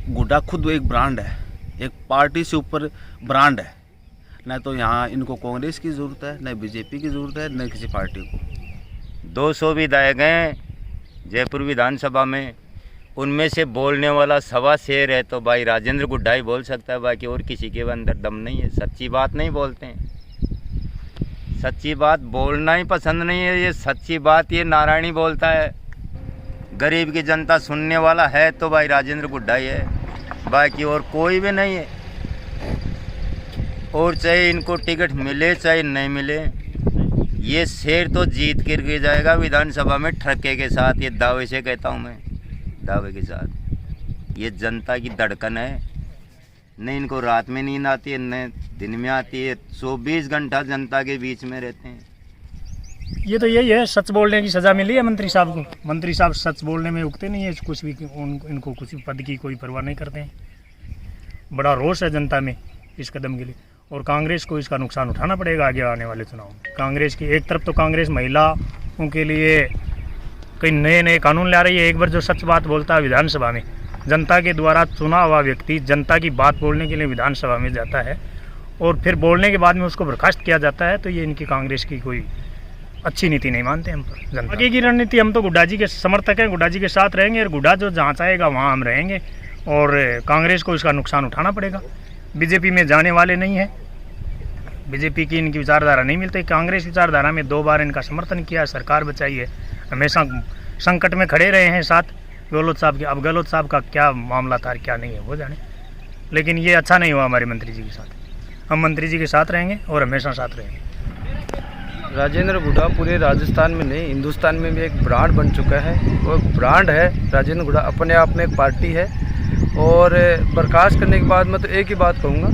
गुड्डा खुद एक ब्रांड है, एक पार्टी से ऊपर ब्रांड है। न तो यहाँ इनको कांग्रेस की ज़रूरत है, न बीजेपी की ज़रूरत है, न किसी पार्टी को। 200 विधायक हैं जयपुर विधानसभा में, उनमें से बोलने वाला सवा शेर है तो भाई राजेंद्र गुड्डा ही बोल सकता है, बाकी और किसी के अंदर दम नहीं है। सच्ची बात नहीं बोलते हैं, सच्ची बात बोलना ही पसंद नहीं है। ये सच्ची बात ये नारायणी बोलता है। गरीब की जनता सुनने वाला है तो भाई राजेंद्र गुड्डा ही है, बाकी और कोई भी नहीं है। और चाहे इनको टिकट मिले चाहे नहीं मिले, ये शेर तो जीत कर जाएगा विधानसभा में ठरके के साथ। ये दावे से कहता हूँ मैं, दावे के साथ। ये जनता की धड़कन है, न इनको रात में नींद आती है न दिन में आती है। 24 घंटा जनता के बीच में रहते हैं। ये तो यही है, सच बोलने की सज़ा मिली है मंत्री साहब को। मंत्री साहब सच बोलने में उगते नहीं है कुछ भी, इनको कुछ पद की कोई परवाह नहीं करते हैं। बड़ा रोष है जनता में इस कदम के लिए, और कांग्रेस को इसका नुकसान उठाना पड़ेगा आगे आने वाले चुनाव में। कांग्रेस की एक तरफ तो कांग्रेस महिलाओं के लिए कई नए नए कानून ला रही है। एक बार जो सच बात बोलता है विधानसभा में, जनता के द्वारा चुना हुआ व्यक्ति जनता की बात बोलने के लिए विधानसभा में जाता है और फिर बोलने के बाद में उसको बर्खास्त किया जाता है, तो ये इनकी कांग्रेस की कोई अच्छी नीति नहीं मानते हम पर जनता। आगे की रणनीति, हम तो गुड्डा जी के समर्थक हैं, गुड्डा जी के साथ रहेंगे, और गुड्डा जो जहाँ चाहेगा वहाँ हम रहेंगे, और कांग्रेस को इसका नुकसान उठाना पड़ेगा। बीजेपी में जाने वाले नहीं है, बीजेपी की इनकी विचारधारा नहीं मिलती। कांग्रेस विचारधारा में 2 बार इनका समर्थन किया, सरकार बचाई है, हमेशा संकट में खड़े रहे हैं साथ गहलोत साहब के। अब गहलोत साहब का क्या मामला था क्या नहीं है वो जाने, लेकिन ये अच्छा नहीं हुआ हमारे मंत्री जी के साथ। हम मंत्री जी के साथ रहेंगे और हमेशा साथ रहेंगे। राजेंद्र गुड्डा पूरे राजस्थान में नहीं, हिंदुस्तान में भी एक ब्रांड बन चुका है। वो ब्रांड है राजेंद्र गुड्डा, अपने आप में एक पार्टी है। और बर्खास्त करने के बाद मैं तो एक ही बात कहूँगा,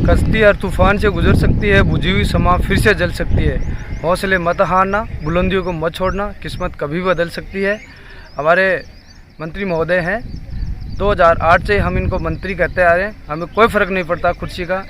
कश्ती हर तूफान से गुजर सकती है, बुझी हुई शम्मा फिर से जल सकती है। हौसले मत हारना, बुलंदियों को मत छोड़ना, किस्मत कभी बदल सकती है। हमारे मंत्री महोदय हैं, 2008 से हम इनको मंत्री कहते आ रहे हैं, हमें कोई फ़र्क नहीं पड़ता कुर्सी का।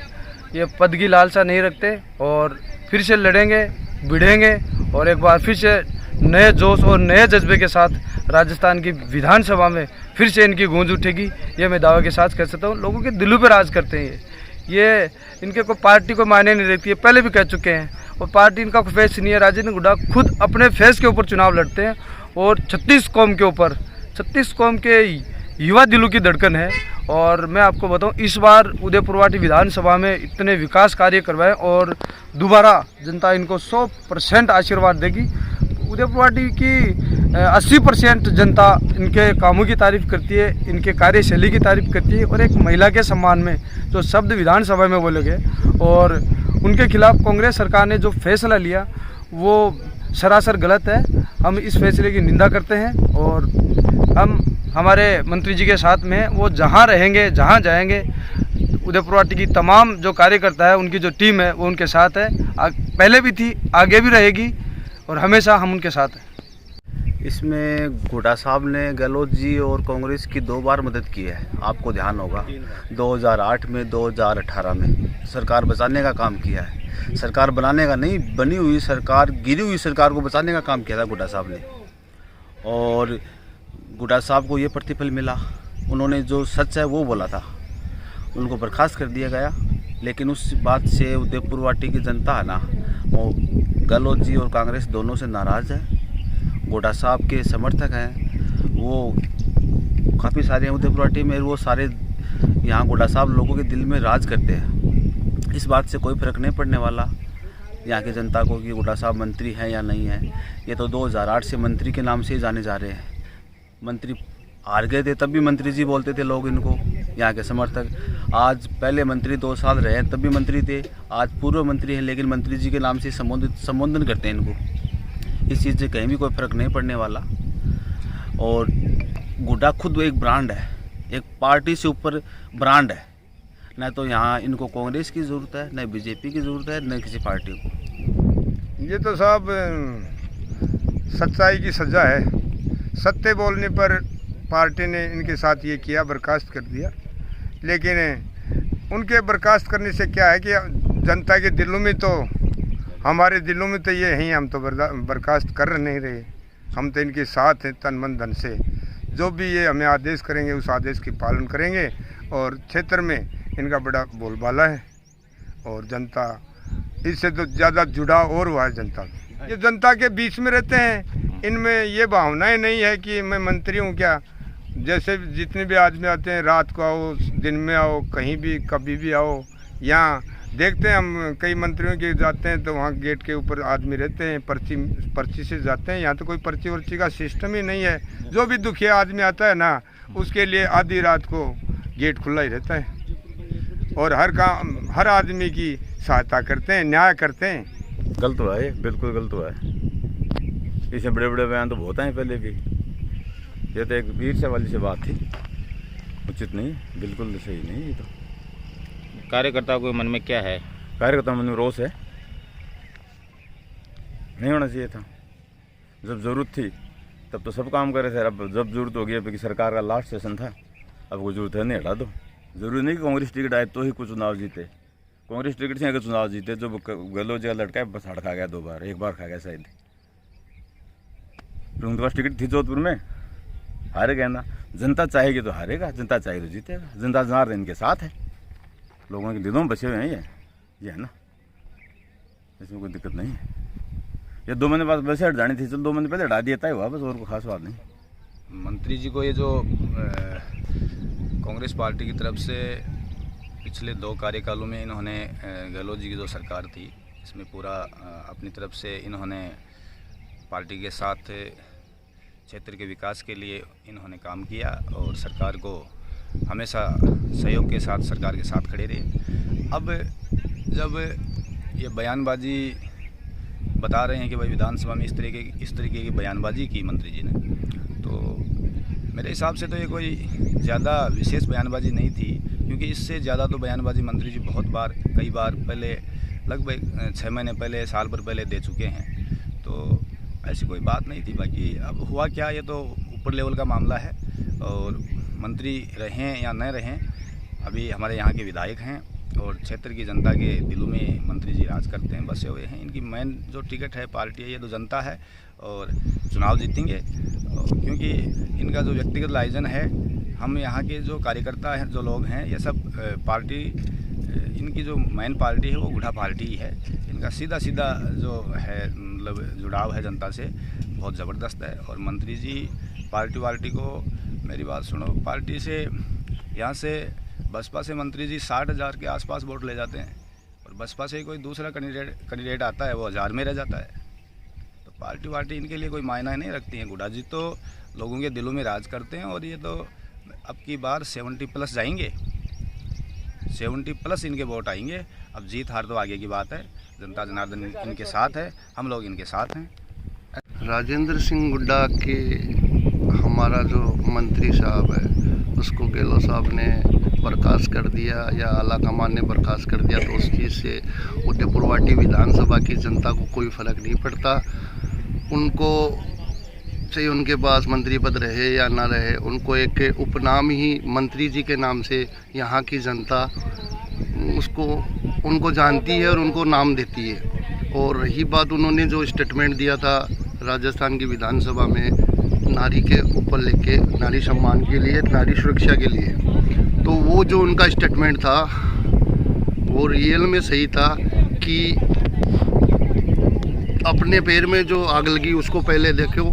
ये पद की लालसा नहीं रखते और फिर से लड़ेंगे, भिड़ेंगे, और एक बार फिर से नए जोश और नए जज्बे के साथ राजस्थान की विधानसभा में फिर से इनकी गूंज उठेगी। ये मैं दावे के साथ कह सकता हूँ। लोगों के दिलों पर राज करते हैं ये इनके कोई पार्टी को मायने नहीं रखती है, पहले भी कह चुके हैं। और पार्टी इनका कोई फेस नहीं है। राजेंद्र गुड्डा खुद अपने फेस के ऊपर चुनाव लड़ते हैं, और 36 कौम के ऊपर, 36 कौम के युवा दिलों की धड़कन है। और मैं आपको बताऊं, इस बार उदयपुरवाटी विधानसभा में इतने विकास कार्य करवाए और दोबारा जनता इनको 100% आशीर्वाद देगी। उदयपुरवाटी की 80% जनता इनके कामों की तारीफ़ करती है, इनके कार्यशैली की तारीफ़ करती है। और एक महिला के सम्मान में जो शब्द विधानसभा में बोले गए और उनके खिलाफ कांग्रेस सरकार ने जो फैसला लिया वो सरासर गलत है। हम इस फैसले की निंदा करते हैं और हम हमारे मंत्री जी के साथ में हैं। वो जहां रहेंगे, जहां जाएंगे, उदयपुरवाटी की तमाम जो कार्यकर्ता है, उनकी जो टीम है वो उनके साथ है। पहले भी थी, आगे भी रहेगी, और हमेशा हम उनके साथ हैं। इसमें गुड्डा साहब ने गहलोत जी और कांग्रेस की 2 बार मदद की है, आपको ध्यान होगा। 2008 में, 2018 में सरकार बचाने का काम किया है। सरकार बनाने का नहीं, बनी हुई सरकार, गिरी हुई सरकार को बचाने का काम किया था गुड्डा साहब ने। और गुड्डा साहब को ये प्रतिफल मिला, उन्होंने जो सच है वो बोला था, उनको बर्खास्त कर दिया गया। लेकिन उस बात से उदयपुरवाटी की जनता है ना, वो गहलोत जी और कांग्रेस दोनों से नाराज़ है। गुड्डा साहब के समर्थक हैं, वो काफ़ी सारे हैं उदयपुरवाटी में, वो सारे यहाँ गुड्डा साहब लोगों के दिल में राज करते हैं। इस बात से कोई फ़र्क नहीं पड़ने वाला यहाँ की जनता को कि गुड्डा साहब मंत्री हैं या नहीं है। ये तो 2008 से मंत्री के नाम से ही जाने जा रहे हैं। मंत्री हार गए थे तब भी मंत्री जी बोलते थे लोग इनको, यहाँ के समर्थक। आज पहले मंत्री 2 साल रहे तब भी मंत्री थे, आज पूर्व मंत्री हैं, लेकिन मंत्री जी के नाम से संबोधन करते हैं इनको। इस चीज़ से कहीं भी कोई फ़र्क नहीं पड़ने वाला। और गुड्डा खुद एक ब्रांड है, एक पार्टी से ऊपर ब्रांड है। न तो यहाँ इनको कांग्रेस की ज़रूरत है, न बीजेपी की ज़रूरत है, न किसी पार्टी को। ये तो साहब सच्चाई की सज़ा है। सत्य बोलने पर पार्टी ने इनके साथ ये किया, बर्खास्त कर दिया। लेकिन उनके बर्खास्त करने से क्या है कि जनता के दिलों में तो, हमारे दिलों में तो ये हैं, हम तो बर्खास्त कर नहीं रहे। हम तो इनके साथ हैं तन मन धन से। जो भी ये हमें आदेश करेंगे उस आदेश की पालन करेंगे। और क्षेत्र में इनका बड़ा बोलबाला है और जनता इससे तो ज़्यादा जुड़ाव और हुआ है जनता का। ये जनता के बीच में रहते हैं, इनमें ये भावनाएं नहीं है कि मैं मंत्री हूँ क्या। जैसे जितने भी आदमी आते हैं, रात को आओ, दिन में आओ, कहीं भी कभी भी आओ, यहाँ देखते हैं हम कई मंत्रियों के जाते हैं तो वहाँ गेट के ऊपर आदमी रहते हैं, पर्ची से जाते हैं। यहाँ तो कोई पर्ची वर्ची का सिस्टम ही नहीं है। जो भी दुखिया आदमी आता है ना, उसके लिए आधी रात को गेट खुला ही रहता है और हर आदमी की सहायता करते हैं, न्याय करते हैं। गलत हुआ है, बिल्कुल गलत हुआ है। इससे बड़े बड़े बयान तो बहुत हैं पहले भी। ये तो एक ईर्ष्या वाली सी बात थी, उचित नहीं, बिल्कुल सही नहीं। ये तो कार्यकर्ता के मन में क्या है? कार्यकर्ता मन में रोष है, नहीं होना चाहिए था। जब ज़रूरत थी तब तो सब काम करे थे। अब जब जरूरत हो गई, अब कि सरकार का लास्ट सेशन था, अब कोई जरूरत है नहीं, हटा दो। जरूरी नहीं कि कांग्रेस टिकट आए तो ही कोई चुनाव जीते। कांग्रेस टिकट से अगर चुनाव जीते, जो गहलोत जी का लड़का है बस हड़का गया 2 बार, 1 बार खा गया शायद। फिर उनके पास टिकट थी जोधपुर में, हारे गए ना। जनता चाहेगी तो हारेगा, जनता चाहेगी तो जीतेगा। जनता जनार्दन इनके साथ है, लोगों के दिलों में बचे हुए हैं ये है ना, इसमें कोई दिक्कत नहीं है। ये 2 महीने बाद वैसे हट जानी थी, चल 2 महीने पहले हटा दिया था हुआ, बस और कोई खास बात नहीं। मंत्री जी को ये जो कांग्रेस पार्टी की तरफ से पिछले 2 कार्यकालों में इन्होंने गहलोत जी की जो सरकार थी, इसमें पूरा अपनी तरफ से इन्होंने पार्टी के साथ क्षेत्र के विकास के लिए इन्होंने काम किया और सरकार को हमेशा सहयोग के साथ सरकार के साथ खड़े रहे। अब जब ये बयानबाजी बता रहे हैं कि भाई विधानसभा में इस तरीके की बयानबाजी की मंत्री जी ने, तो मेरे हिसाब से तो ये कोई ज़्यादा विशेष बयानबाजी नहीं थी, क्योंकि इससे ज़्यादा तो बयानबाजी मंत्री जी बहुत बार, कई बार पहले, लगभग 6 महीने पहले, साल भर पहले दे चुके हैं। तो ऐसी कोई बात नहीं थी। बाकी अब हुआ क्या, ये तो ऊपर लेवल का मामला है और मंत्री रहें या न रहें, अभी हमारे यहाँ के विधायक हैं और क्षेत्र की जनता के दिलों में मंत्री जी राज करते हैं, बसे हुए हैं। इनकी मेन जो टिकट है, पार्टी है, ये तो जनता है और चुनाव जीतेंगे, क्योंकि इनका जो व्यक्तिगत लाइजन है, हम यहाँ के जो कार्यकर्ता हैं, जो लोग हैं, ये सब पार्टी, इनकी जो मेन पार्टी है वो गुढ़ा पार्टी ही है। इनका सीधा जो है मतलब जुड़ाव है जनता से बहुत ज़बरदस्त है। और मंत्री जी पार्टी को, मेरी बात सुनो, पार्टी से यहाँ से बसपा से मंत्री जी 60,000 के आसपास वोट ले जाते हैं और बसपा से कोई दूसरा कैंडिडेट आता है वो 1000 में रह जाता है। तो पार्टी इनके लिए कोई मायना नहीं रखती है। गुढ़ा जी तो लोगों के दिलों में राज करते हैं और ये तो अब की बार 70+ जाएंगे, 70+ इनके वोट आएंगे। अब जीत हार तो आगे की बात है, जनता जनार्दन इनके साथ है, हम लोग इनके साथ हैं। राजेंद्र सिंह गुड्डा के हमारा जो मंत्री साहब है उसको गहलोत साहब ने बर्खास्त कर दिया या आला कमान ने बर्खास्त कर दिया, तो उस चीज़ से उदयपुरवाटी विधानसभा की जनता को कोई फ़र्क नहीं पड़ता। उनको चाहे उनके पास मंत्री पद रहे या ना रहे, उनको एक उपनाम ही मंत्री जी के नाम से यहाँ की जनता उनको जानती है और उनको नाम देती है। और रही बात, उन्होंने जो स्टेटमेंट दिया था राजस्थान की विधानसभा में नारी के ऊपर लेके, नारी सम्मान के लिए, नारी सुरक्षा के लिए, तो वो जो उनका स्टेटमेंट था वो रियल में सही था कि अपने पैर में जो आग लगी उसको पहले देखो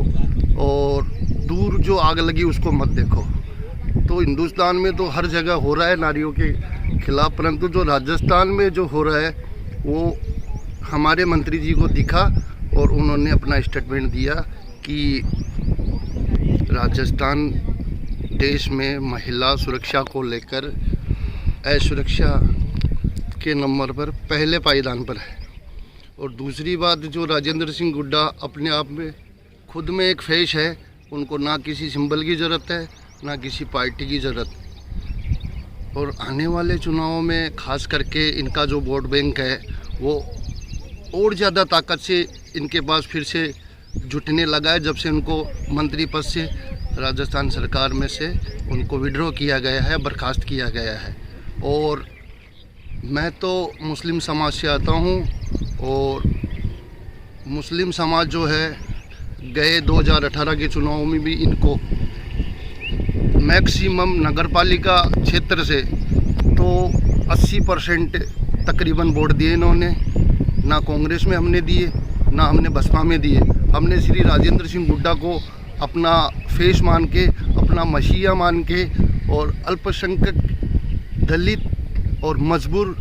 और दूर जो आग लगी उसको मत देखो। तो हिंदुस्तान में तो हर जगह हो रहा है नारियों के खिलाफ, परंतु जो राजस्थान में जो हो रहा है वो हमारे मंत्री जी को दिखा और उन्होंने अपना स्टेटमेंट दिया कि राजस्थान देश में महिला सुरक्षा को लेकर असुरक्षा के नंबर पर पहले पायदान पर है। और दूसरी बात, जो राजेंद्र सिंह गुड्डा अपने आप में खुद में एक फेस है, उनको ना किसी सिंबल की ज़रूरत है ना किसी पार्टी की ज़रूरत। और आने वाले चुनावों में खास करके इनका जो वोट बैंक है वो और ज़्यादा ताकत से इनके पास फिर से जुटने लगा है, जब से उनको मंत्री पद से राजस्थान सरकार में से उनको विड्रॉ किया गया है, बर्खास्त किया गया है। और मैं तो मुस्लिम समाज से आता हूँ और मुस्लिम समाज जो है गए 2018 के चुनाव में भी इनको मैक्सिमम नगरपालिका क्षेत्र से तो 80% तकरीबन वोट दिए इन्होंने। ना कांग्रेस में हमने दिए, ना हमने बसपा में दिए। हमने श्री राजेंद्र सिंह गुड्डा को अपना फेस मान के, अपना मसीहा मान के, और अल्पसंख्यक, दलित और मजबूर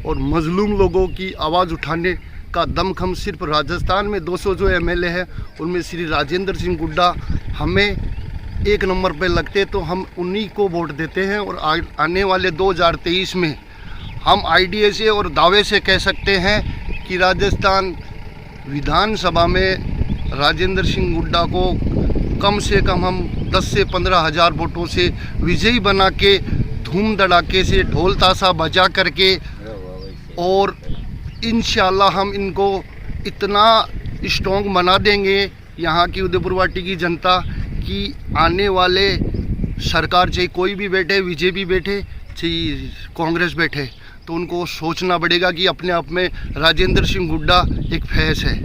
और मजलूम लोगों की आवाज़ उठाने का दमखम सिर्फ राजस्थान में 200 जो एमएलए है उनमें श्री राजेंद्र सिंह गुड्डा हमें एक नंबर पे लगते, तो हम उन्हीं को वोट देते हैं। और आने वाले 2023 में हम आइडिया से और दावे से कह सकते हैं कि राजस्थान विधानसभा में राजेंद्र सिंह गुड्डा को कम से कम हम 10 से 15 हज़ार वोटों से विजयी बना के, धूम धड़ाके से, ढोल ताशा बजा करके, और इंशाल्लाह हम इनको इतना स्ट्रॉन्ग बना देंगे यहाँ की उदयपुर वाटी की जनता कि आने वाले सरकार चाहे कोई भी बैठे, बीजेपी बैठे, चाहे कांग्रेस बैठे, तो उनको सोचना पड़ेगा कि अपने आप में राजेंद्र सिंह गुड्डा एक फैस है।